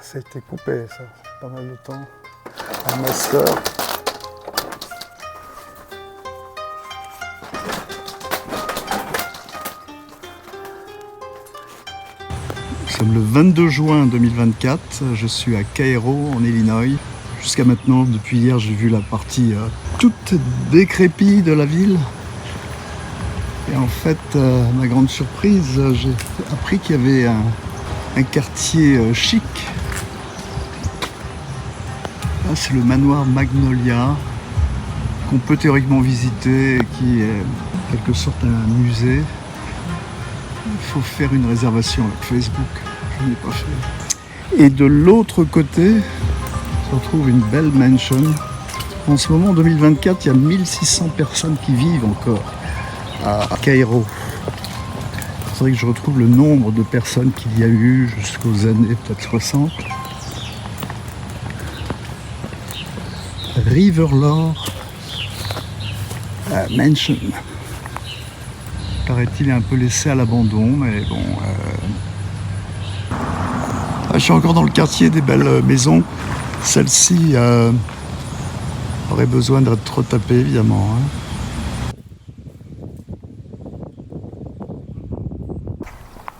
Ça a été coupé, ça, c'est pas mal de temps. Un master. Nous sommes le 22 juin 2024, je suis à Cairo en Illinois. Jusqu'à maintenant, depuis hier, j'ai vu la partie toute décrépite de la ville. Et en fait, à ma grande surprise, j'ai appris qu'il y avait un quartier chic. Là, c'est le manoir Magnolia, qu'on peut théoriquement visiter, et qui est en quelque sorte un musée. Il faut faire une réservation avec Facebook, je ne l'ai pas fait. Et de l'autre côté, on retrouve une belle mansion. En ce moment, en 2024, il y a 1600 personnes qui vivent encore à Cairo. C'est vrai que je retrouve le nombre de personnes qu'il y a eu jusqu'aux années peut-être 60. Riverlore Mansion. Paraît-il un peu laissé à l'abandon, mais bon. Je suis encore dans le quartier des belles maisons. Celle-ci aurait besoin d'être retapée, évidemment.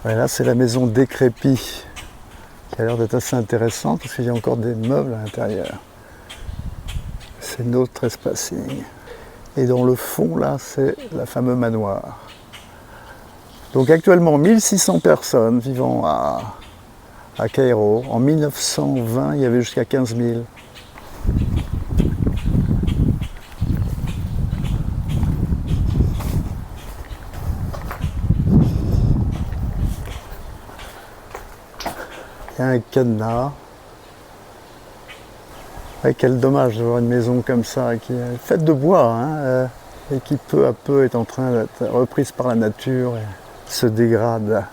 Ouais, là, c'est la maison décrépite, qui a l'air d'être assez intéressante, parce qu'il y a encore des meubles à l'intérieur. C'est notre espacing. Et dans le fond, là, c'est le fameux manoir. Donc actuellement, 1600 personnes vivant à Cairo. En 1920, il y avait jusqu'à 15 000. Il y a un cadenas. Ouais, quel dommage de voir une maison comme ça, qui est faite de bois, hein, et qui peu à peu est en train d'être reprise par la nature et se dégrade.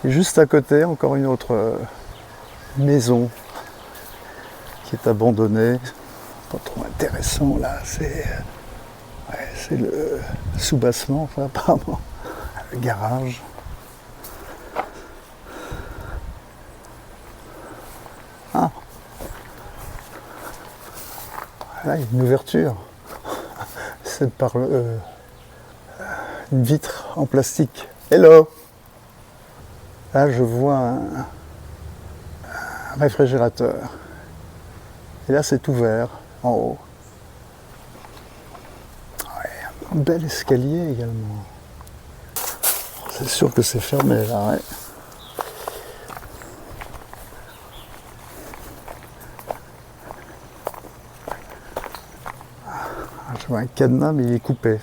Et juste à côté, encore une autre maison qui est abandonnée. Pas trop intéressant là, c'est le soubassement, enfin, apparemment, le garage. Ah, là il y a une ouverture. C'est par une vitre en plastique. Hello! Là je vois un réfrigérateur. Et là c'est ouvert en haut. Ouais, un bel escalier également. C'est sûr que c'est fermé là, ouais. Je vois un cadenas mais il est coupé.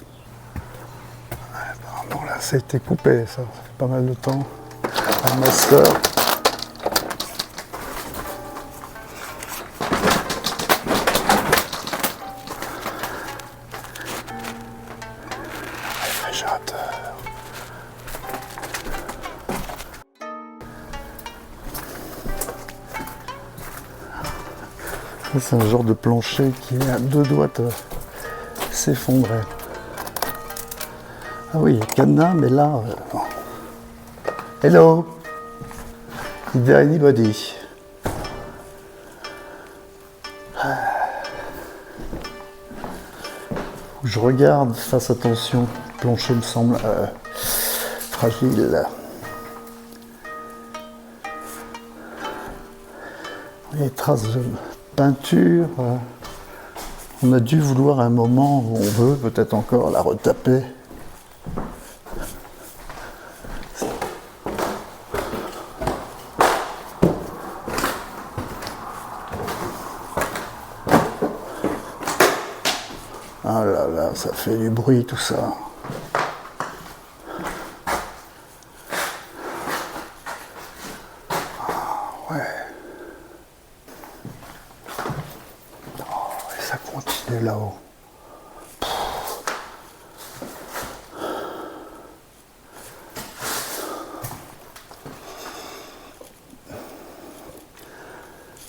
Apparemment là ça a été coupé, ça fait pas mal de temps. Un master. Réfrigérateur. C'est un genre de plancher qui est à deux doigts de s'effondrer. Ah oui, il y a cadenas, mais là... Hello! Is there anybody? Je regarde, fasse attention, le plancher me semble fragile. Il y a des traces de peinture. On a dû vouloir un moment où on veut peut-être encore la retaper. Ah là là, ça fait du bruit tout ça. Ah, ouais. Oh, et ça continue là-haut.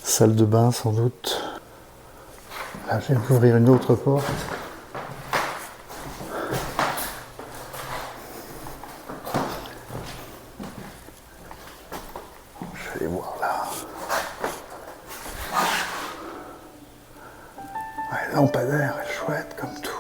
Salle de bain sans doute. Là, je viens d'ouvrir une autre porte. Je vais aller voir là. Ouais, le lampadaire est chouette comme tout.